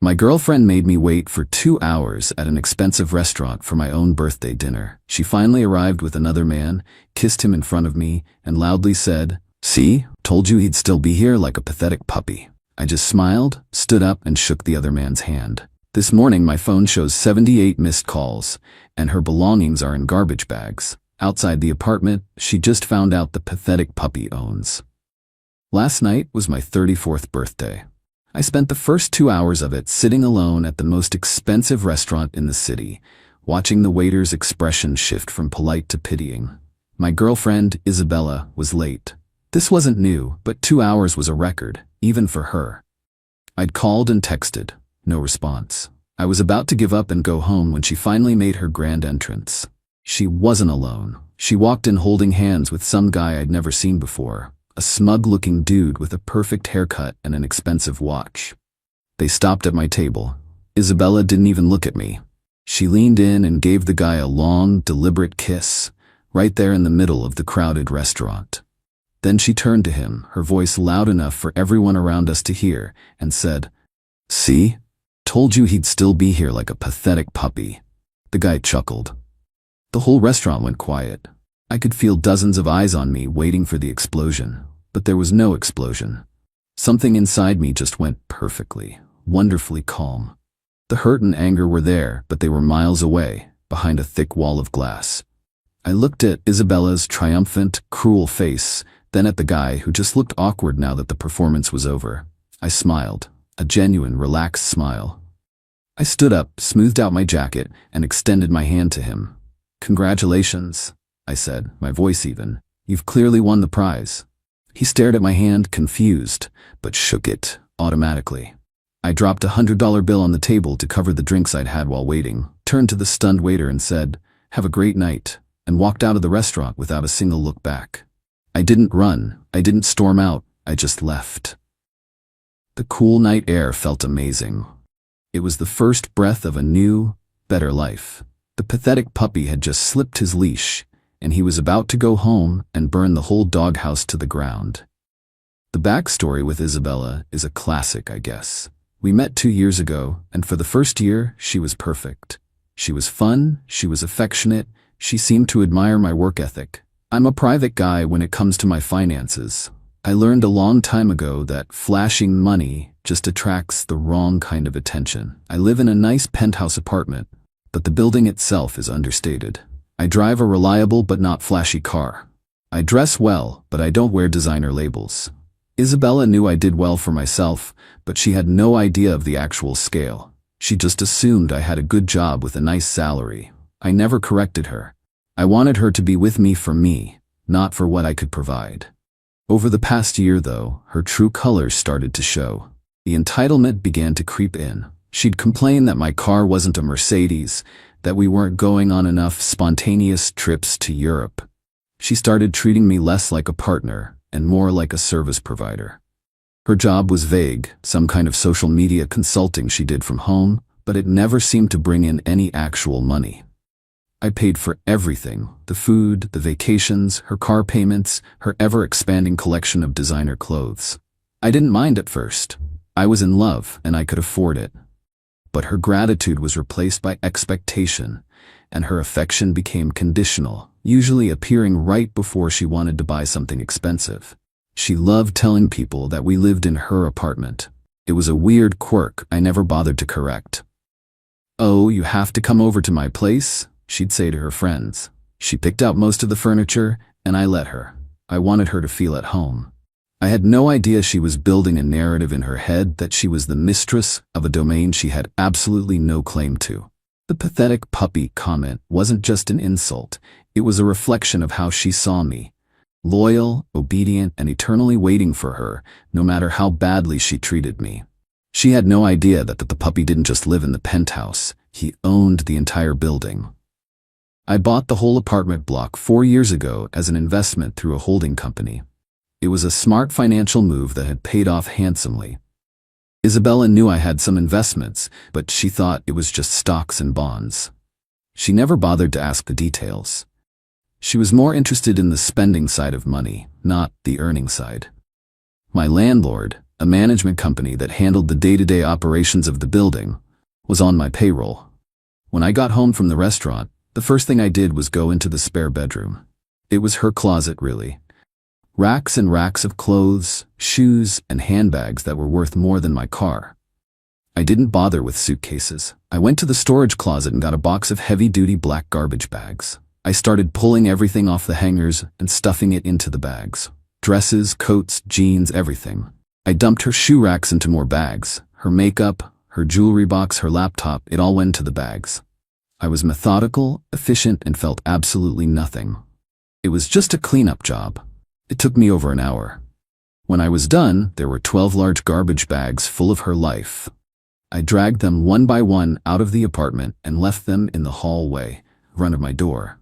My girlfriend made me wait for 2 hours at an expensive restaurant for my own birthday dinner. She finally arrived with another man, kissed him in front of me, and loudly said, "See, told you he'd still be here like a pathetic puppy." I just smiled, stood up, and shook the other man's hand. This morning my phone shows 78 missed calls, and her belongings are in garbage bags. Outside the apartment she just found out the pathetic puppy owns. Last night was my 34th birthday. I spent the first 2 hours of it sitting alone at the most expensive restaurant in the city, watching the waiter's expression shift from polite to pitying. My girlfriend, Isabella, was late. This wasn't new, but 2 hours was a record, even for her. I'd called and texted. No response. I was about to give up and go home when she finally made her grand entrance. She wasn't alone. She walked in holding hands with some guy I'd never seen before, a smug-looking dude with a perfect haircut and an expensive watch. They stopped at my table. Isabella didn't even look at me. She leaned in and gave the guy a long, deliberate kiss, right there in the middle of the crowded restaurant. Then she turned to him, her voice loud enough for everyone around us to hear, and said, "See? Told you he'd still be here like a pathetic puppy." The guy chuckled. The whole restaurant went quiet. I could feel dozens of eyes on me waiting for the explosion, but there was no explosion. Something inside me just went perfectly, wonderfully calm. The hurt and anger were there, but they were miles away, behind a thick wall of glass. I looked at Isabella's triumphant, cruel face, then at the guy who just looked awkward now that the performance was over. I smiled, a genuine, relaxed smile. I stood up, smoothed out my jacket, and extended my hand to him. "Congratulations," I said, my voice even. "You've clearly won the prize." He stared at my hand, confused, but shook it automatically. I dropped a $100 bill on the table to cover the drinks I'd had while waiting, turned to the stunned waiter and said, "Have a great night," and walked out of the restaurant without a single look back. I didn't run, I didn't storm out, I just left. The cool night air felt amazing. It was the first breath of a new, better life. The pathetic puppy had just slipped his leash, and he was about to go home and burn the whole doghouse to the ground. The backstory with Isabella is a classic, I guess. We met 2 years ago, and for the first year, she was perfect. She was fun, she was affectionate, she seemed to admire my work ethic. I'm a private guy when it comes to my finances. I learned a long time ago that flashing money just attracts the wrong kind of attention. I live in a nice penthouse apartment, but the building itself is understated. I drive a reliable but not flashy car. I dress well, but I don't wear designer labels. Isabella knew I did well for myself, but she had no idea of the actual scale. She just assumed I had a good job with a nice salary. I never corrected her. I wanted her to be with me for me, not for what I could provide. Over the past year, though, her true colors started to show. The entitlement began to creep in. She'd complain that my car wasn't a Mercedes, that we weren't going on enough spontaneous trips to Europe. She started treating me less like a partner and more like a service provider. Her job was vague, some kind of social media consulting she did from home, but it never seemed to bring in any actual money. I paid for everything, the food, the vacations, her car payments, her ever-expanding collection of designer clothes. I didn't mind at first. I was in love, and I could afford it. But her gratitude was replaced by expectation, and her affection became conditional, usually appearing right before she wanted to buy something expensive. She loved telling people that we lived in her apartment. It was a weird quirk I never bothered to correct. "Oh, you have to come over to my place?" she'd say to her friends. She picked out most of the furniture, and I let her. I wanted her to feel at home. I had no idea she was building a narrative in her head that she was the mistress of a domain she had absolutely no claim to. The pathetic puppy comment wasn't just an insult, it was a reflection of how she saw me. Loyal, obedient, and eternally waiting for her, no matter how badly she treated me. She had no idea that the puppy didn't just live in the penthouse, he owned the entire building. I bought the whole apartment block 4 years ago as an investment through a holding company. It was a smart financial move that had paid off handsomely. Isabella knew I had some investments, but she thought it was just stocks and bonds. She never bothered to ask the details. She was more interested in the spending side of money, not the earning side. My landlord, a management company that handled the day-to-day operations of the building, was on my payroll. When I got home from the restaurant, the first thing I did was go into the spare bedroom. It was her closet, really. Racks and racks of clothes, shoes, and handbags that were worth more than my car. I didn't bother with suitcases. I went to the storage closet and got a box of heavy-duty black garbage bags. I started pulling everything off the hangers and stuffing it into the bags. Dresses, coats, jeans, everything. I dumped her shoe racks into more bags. Her makeup, her jewelry box, her laptop, it all went into the bags. I was methodical, efficient, and felt absolutely nothing. It was just a cleanup job. It took me over an hour. When I was done, there were 12 large garbage bags full of her life. I dragged them one by one out of the apartment and left them in the hallway, in front of my door.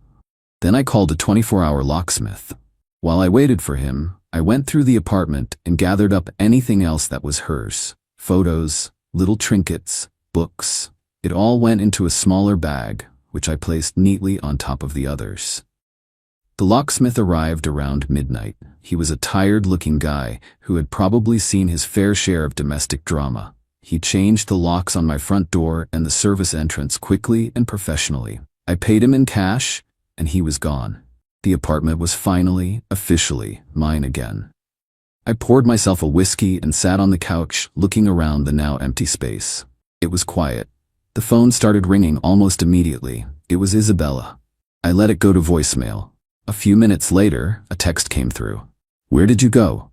Then I called a 24-hour locksmith. While I waited for him, I went through the apartment and gathered up anything else that was hers. Photos, little trinkets, books. It all went into a smaller bag, which I placed neatly on top of the others. The locksmith arrived around midnight. He was a tired-looking guy who had probably seen his fair share of domestic drama. He changed the locks on my front door and the service entrance quickly and professionally. I paid him in cash, and he was gone. The apartment was finally, officially, mine again. I poured myself a whiskey and sat on the couch, looking around the now empty space. It was quiet. The phone started ringing almost immediately. It was Isabella. I let it go to voicemail. A few minutes later, a text came through. "Where did you go?"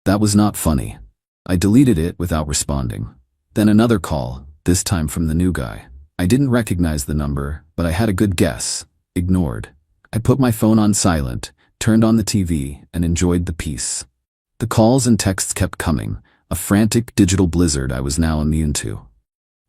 That was not funny. I deleted it without responding. Then another call, this time from the new guy. I didn't recognize the number, but I had a good guess. Ignored. I put my phone on silent, turned on the TV, and enjoyed the peace. The calls and texts kept coming, a frantic digital blizzard I was now immune to.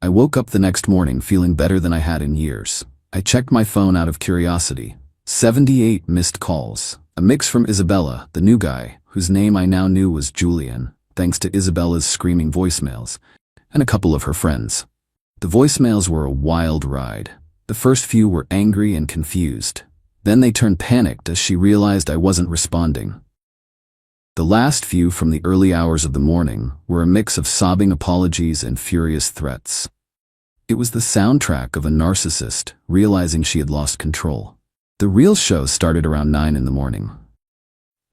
I woke up the next morning feeling better than I had in years. I checked my phone out of curiosity. 78 missed calls, a mix from Isabella, the new guy, whose name I now knew was Julian, thanks to Isabella's screaming voicemails, and a couple of her friends. The voicemails were a wild ride. The first few were angry and confused. Then they turned panicked as she realized I wasn't responding. The last few from the early hours of the morning were a mix of sobbing apologies and furious threats. It was the soundtrack of a narcissist realizing she had lost control. The real show started around 9 in the morning.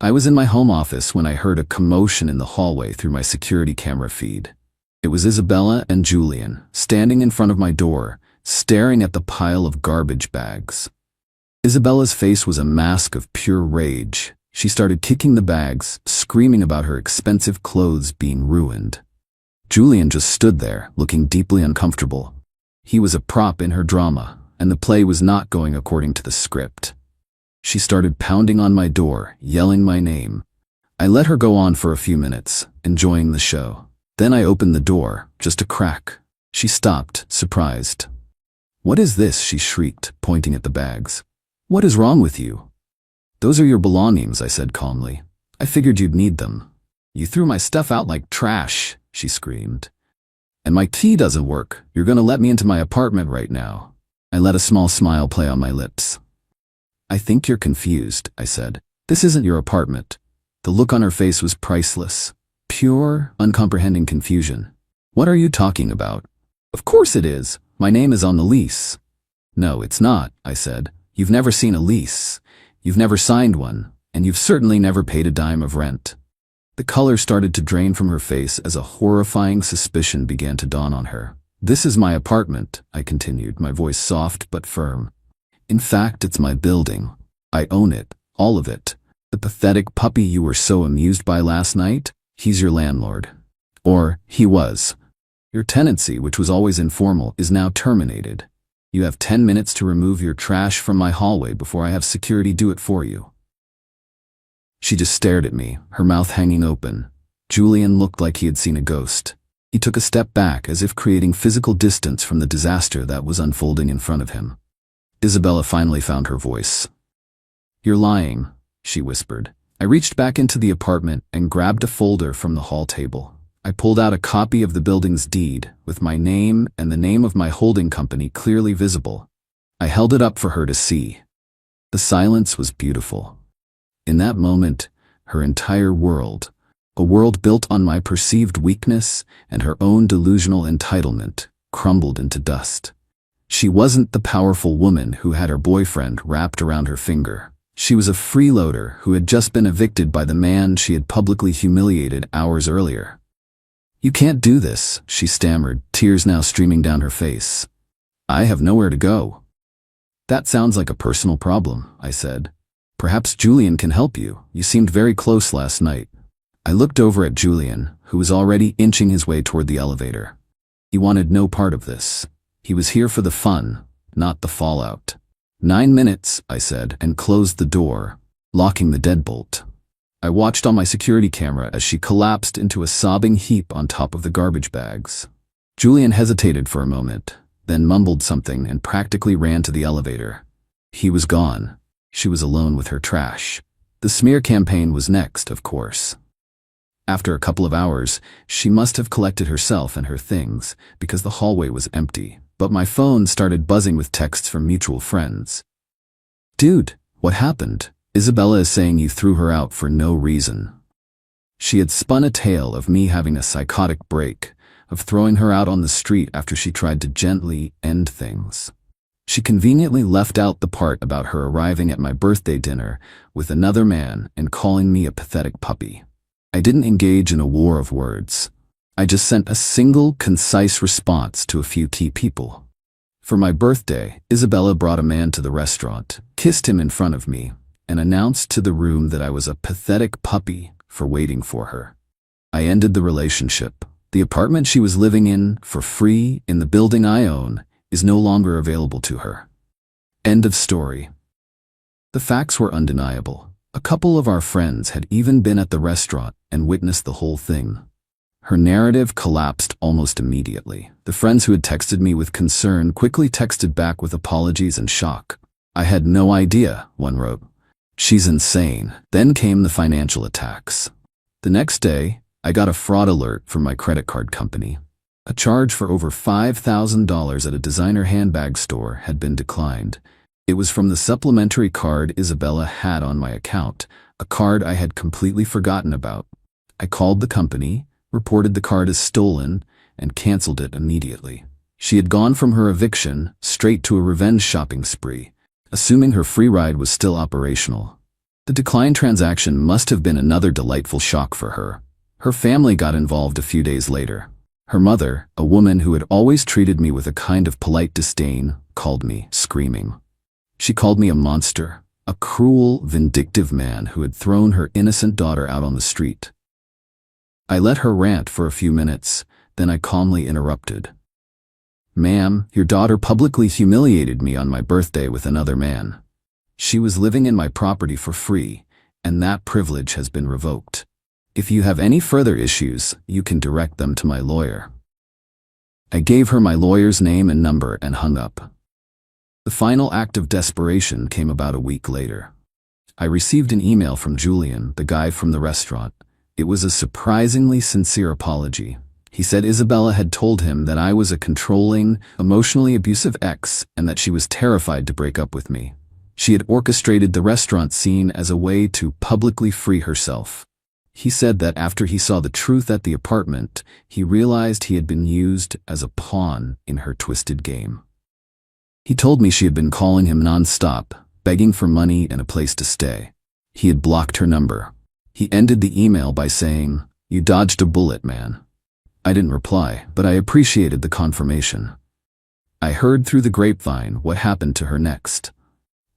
I was in my home office when I heard a commotion in the hallway through my security camera feed. It was Isabella and Julian, standing in front of my door, staring at the pile of garbage bags. Isabella's face was a mask of pure rage. She started kicking the bags, screaming about her expensive clothes being ruined. Julian just stood there, looking deeply uncomfortable. He was a prop in her drama, and the play was not going according to the script. She started pounding on my door, yelling my name. I let her go on for a few minutes, enjoying the show. Then I opened the door, just a crack. She stopped, surprised. "What is this?" she shrieked, pointing at the bags. "What is wrong with you?" "Those are your belongings," I said calmly. "I figured you'd need them." "You threw my stuff out like trash," she screamed. "And my key doesn't work. You're gonna let me into my apartment right now." I let a small smile play on my lips. "I think you're confused," I said. "This isn't your apartment." The look on her face was priceless. Pure, uncomprehending confusion. "What are you talking about?" "Of course it is. My name is on the lease." "No, it's not," I said. "You've never seen a lease. You've never signed one, and you've certainly never paid a dime of rent." The color started to drain from her face as a horrifying suspicion began to dawn on her. "This is my apartment," I continued, my voice soft but firm. "In fact, it's my building. I own it, all of it. The pathetic puppy you were so amused by last night, he's your landlord. Or, he was. Your tenancy, which was always informal, is now terminated. You have 10 minutes to remove your trash from my hallway before I have security do it for you." She just stared at me, her mouth hanging open. Julian looked like he had seen a ghost. He took a step back as if creating physical distance from the disaster that was unfolding in front of him. Isabella finally found her voice. "You're lying," she whispered. I reached back into the apartment and grabbed a folder from the hall table. I pulled out a copy of the building's deed, with my name and the name of my holding company clearly visible. I held it up for her to see. The silence was beautiful. In that moment, her entire world, A world built on my perceived weakness and her own delusional entitlement crumbled into dust. She wasn't the powerful woman who had her boyfriend wrapped around her finger. She was a freeloader who had just been evicted by the man she had publicly humiliated hours earlier. "You can't do this," she stammered, tears now streaming down her face. "I have nowhere to go." "That sounds like a personal problem," I said. "Perhaps Julian can help you. You seemed very close last night." I looked over at Julian, who was already inching his way toward the elevator. He wanted no part of this. He was here for the fun, not the fallout. 9 minutes, I said, and closed the door, locking the deadbolt. I watched on my security camera as she collapsed into a sobbing heap on top of the garbage bags. Julian hesitated for a moment, then mumbled something and practically ran to the elevator. He was gone. She was alone with her trash. The smear campaign was next, of course. After a couple of hours, she must have collected herself and her things, because the hallway was empty, but my phone started buzzing with texts from mutual friends. "Dude, what happened? Isabella is saying you threw her out for no reason." She had spun a tale of me having a psychotic break, of throwing her out on the street after she tried to gently end things. She conveniently left out the part about her arriving at my birthday dinner with another man and calling me a pathetic puppy. I didn't engage in a war of words. I just sent a single, concise response to a few key people. For my birthday, Isabella brought a man to the restaurant, kissed him in front of me, and announced to the room that I was a pathetic puppy for waiting for her. I ended the relationship. The apartment she was living in, for free, in the building I own, is no longer available to her. End of story. The facts were undeniable. A couple of our friends had even been at the restaurant and witnessed the whole thing. Her narrative collapsed almost immediately. The friends who had texted me with concern quickly texted back with apologies and shock. "I had no idea," one wrote. "She's insane." Then came the financial attacks. The next day, I got a fraud alert from my credit card company. A charge for over $5,000 at a designer handbag store had been declined. It was from the supplementary card Isabella had on my account, a card I had completely forgotten about. I called the company, reported the card as stolen, and canceled it immediately. She had gone from her eviction straight to a revenge shopping spree, assuming her free ride was still operational. The declined transaction must have been another delightful shock for her. Her family got involved a few days later. Her mother, a woman who had always treated me with a kind of polite disdain, called me, screaming. She called me a monster, a cruel, vindictive man who had thrown her innocent daughter out on the street. I let her rant for a few minutes, then I calmly interrupted. "Ma'am, your daughter publicly humiliated me on my birthday with another man. She was living in my property for free, and that privilege has been revoked. If you have any further issues, you can direct them to my lawyer." I gave her my lawyer's name and number and hung up. The final act of desperation came about a week later. I received an email from Julian, the guy from the restaurant. It was a surprisingly sincere apology. He said Isabella had told him that I was a controlling, emotionally abusive ex and that she was terrified to break up with me. She had orchestrated the restaurant scene as a way to publicly free herself. He said that after he saw the truth at the apartment, he realized he had been used as a pawn in her twisted game. He told me she had been calling him non-stop, begging for money and a place to stay. He had blocked her number. He ended the email by saying, "You dodged a bullet, man." I didn't reply, but I appreciated the confirmation. I heard through the grapevine what happened to her next.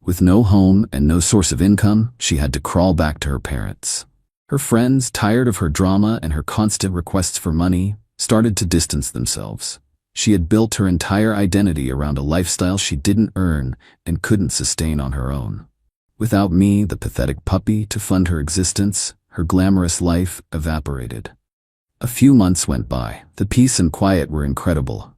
With no home and no source of income, she had to crawl back to her parents. Her friends, tired of her drama and her constant requests for money, started to distance themselves. She had built her entire identity around a lifestyle she didn't earn and couldn't sustain on her own. Without me, the pathetic puppy, to fund her existence, her glamorous life evaporated. A few months went by. The peace and quiet were incredible.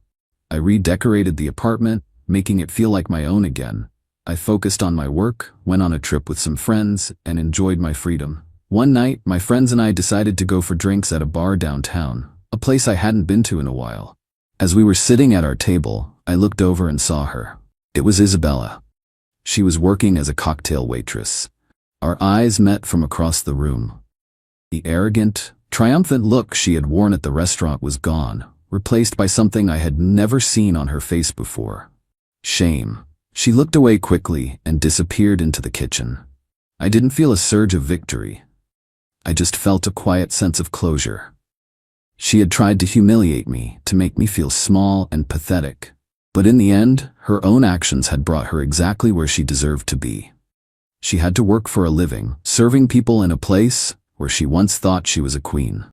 I redecorated the apartment, making it feel like my own again. I focused on my work, went on a trip with some friends, and enjoyed my freedom. One night, my friends and I decided to go for drinks at a bar downtown, a place I hadn't been to in a while. As we were sitting at our table, I looked over and saw her. It was Isabella. She was working as a cocktail waitress. Our eyes met from across the room. The arrogant, triumphant look she had worn at the restaurant was gone, replaced by something I had never seen on her face before. Shame. She looked away quickly and disappeared into the kitchen. I didn't feel a surge of victory. I just felt a quiet sense of closure. She had tried to humiliate me, to make me feel small and pathetic. But in the end, her own actions had brought her exactly where she deserved to be. She had to work for a living, serving people in a place where she once thought she was a queen.